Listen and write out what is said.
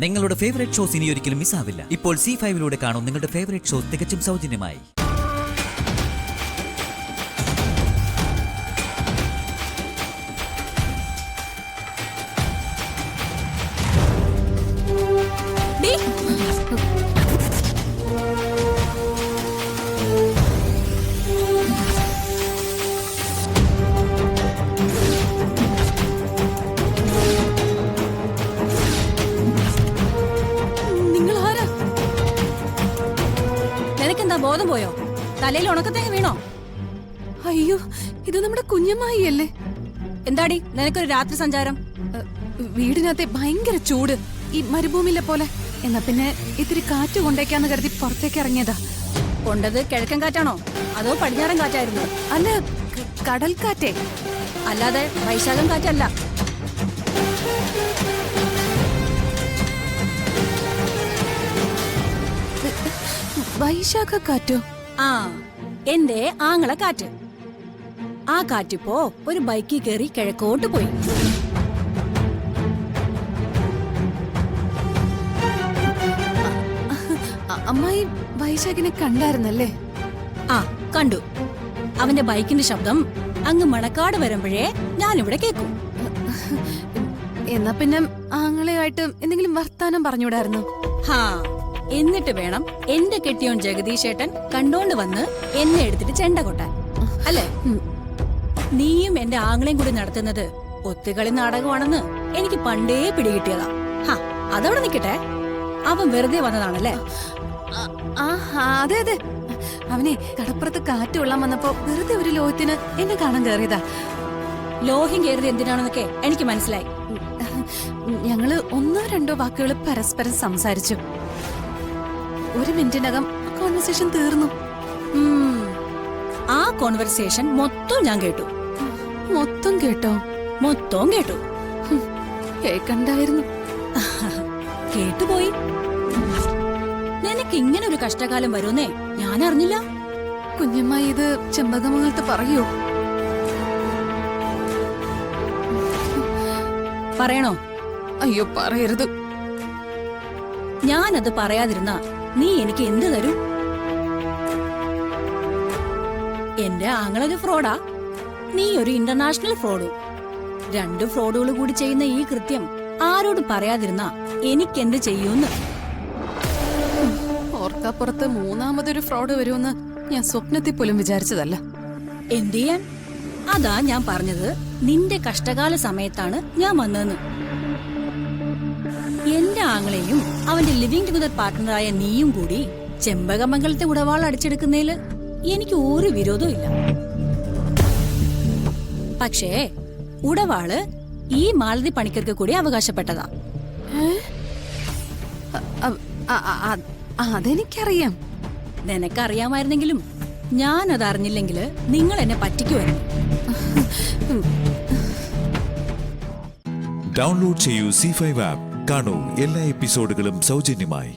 നിങ്ങളുടെ favourite shows ഇനി ഒരിക്കലും മിസ്സാവില്ല. ഇപ്പോൾ C5 കാണും നിങ്ങളുടെ ഫേവറേറ്റ് ഷോസ് തികച്ചും സൗജന്യമായി. ബോധം പോയോ? തലയിൽ ഉണക്കത്തേങ്ങ വീണോ? അയ്യോ, ഇത് നമ്മുടെ കുഞ്ഞമ്മായിയല്ലേ? എന്താടി നിനക്കൊരു രാത്രി സഞ്ചാരം? വീടിനകത്തെ ഭയങ്കര ചൂട്, ഈ മരുഭൂമിയിലെ പോലെ. എന്നാ പിന്നെ ഇത്തിരി കാറ്റ് കൊണ്ടേക്കാന്ന് കരുതി പുറത്തേക്ക് ഇറങ്ങിയതാ. കൊണ്ടത് കിഴക്കൻ കാറ്റാണോ അതോ പടിഞ്ഞാറൻ കാറ്റായിരുന്നു? അല്ല, കടൽ കാറ്റേ, അല്ലാതെ വൈശാഖം കാറ്റല്ല. വൈശാഖ കാറ്റോ? ആ, എന്റെ ആങ്ങള കാറ്റ്. ആ കാറ്റിപ്പോ ഒരു ബൈക്കിൽ കയറി കിഴക്കോട്ട് പോയി. അമ്മായി വൈശാഖിനെ കണ്ടായിരുന്നല്ലേ? ആ, കണ്ടു. അവന്റെ ബൈക്കിന്റെ ശബ്ദം അങ്ങ് മണക്കാട് വരുമ്പോഴേ ഞാനിവിടെ കേൾക്കും. എന്നാ പിന്നെ ആങ്ങളെയായിട്ട് എന്തെങ്കിലും വർത്താനം പറഞ്ഞുകൂടായിരുന്നു? ഹാ, എന്നിട്ട് വേണം എന്റെ കെട്ടിയോൻ ജഗദീശേട്ടൻ കണ്ടോണ്ട് വന്ന് എന്നെ എടുത്തിട്ട് ചെണ്ട കൊട്ടാൻ, അല്ലേ? നീയും എന്റെ ആങ്ങളെയും കൂടി നടത്തുന്നത് ഒത്തുകളി നാടകമാണെന്ന് എനിക്ക് പണ്ടേ പിടികിട്ടിയതാ. ഹാ, അതവിടെ നിക്കട്ടെ. അവൻ വെറുതെ വന്നതാണല്ലേ? അതെ അതെ, അവനെ കടപ്പുറത്ത് കാറ്റ് കൊള്ളാൻ വന്നപ്പോ വെറുതെ ഒരു ലോഹത്തിന് എന്നെ കാണാൻ കയറിയതാ. ലോഹ്യം കയറിയത് എന്തിനാണെന്നൊക്കെ എനിക്ക് മനസ്സിലായി. ഞങ്ങള് ഒന്നോ രണ്ടോ വാക്കുകൾ പരസ്പരം സംസാരിച്ചു. ഒരു മിനിറ്റിനകം കോൺവെർസേഷൻ തീർന്നു. ആ കോൺവെർസേഷൻ മൊത്തം ഞാൻ കേട്ടു. മൊത്തം കേട്ടോ? മൊത്തം കേട്ടു. കേക്കണ്ടായിരുന്നു. കേട്ടുപോയി. നിനക്ക് ഇങ്ങനെ ഒരു കഷ്ടകാലം വരുന്നേ ഞാൻ അറിഞ്ഞില്ല. കുഞ്ഞമ്മായി ഇത് ചെമ്പകമംഗലത്ത് പറയൂ? പറയണോ? അയ്യോ, പറയരുത്. ഞാനത് പറയാതിരുന്ന നീ എനിക്ക് എന്ത് തരും? എന്റെ ആങ്ങളൊരു ഫ്രോഡാ, നീ ഒരു ഇന്റർനാഷണൽ ഫ്രോഡും. രണ്ട് ഫ്രോഡുകൾ കൂടി ചെയ്യുന്ന ഈ കൃത്യം ആരോടും പറയാതിരുന്ന എനിക്കെന്ത് ചെയ്യൂന്ന്. ഓർക്കാപ്പുറത്ത് മൂന്നാമതൊരു ഫ്രോഡ് വരുമെന്ന് ഞാൻ സ്വപ്നത്തിൽ പോലും വിചാരിച്ചതല്ല. എന്ത് ചെയ്യാൻ? അതാ ഞാൻ പറഞ്ഞത്, നിന്റെ കഷ്ടകാല സമയത്താണ് ഞാൻ വന്നതെന്ന്. എന്റെ ആങ്ങളെയും അവന്റെ ലിവിംഗ് ടുഗദർ പാർട്ട്ണറായ നീയും കൂടി ചെമ്പകമംഗലത്തെ ഉടവാൾ അടിച്ചെടുക്കുന്നതില് എനിക്ക് ഒരു വിരോധവും ഇല്ല. പക്ഷേ ഉടവാള് ഈ മാലതി പണിക്കർക്ക് കൂടി അവകാശപ്പെട്ടതാ. അതെനിക്കറിയാം. നിനക്കറിയാമായിരുന്നെങ്കിലും ഞാൻ അതറിഞ്ഞില്ലെങ്കില് നിങ്ങൾ എന്നെ പറ്റിക്കുമായിരുന്നു. ഡൗൺലോഡ് ചെയ്യൂ C5 ആപ്പ്. കാണൂ എല്ലാ എപ്പിസോഡുകളും സൗജന്യമായി.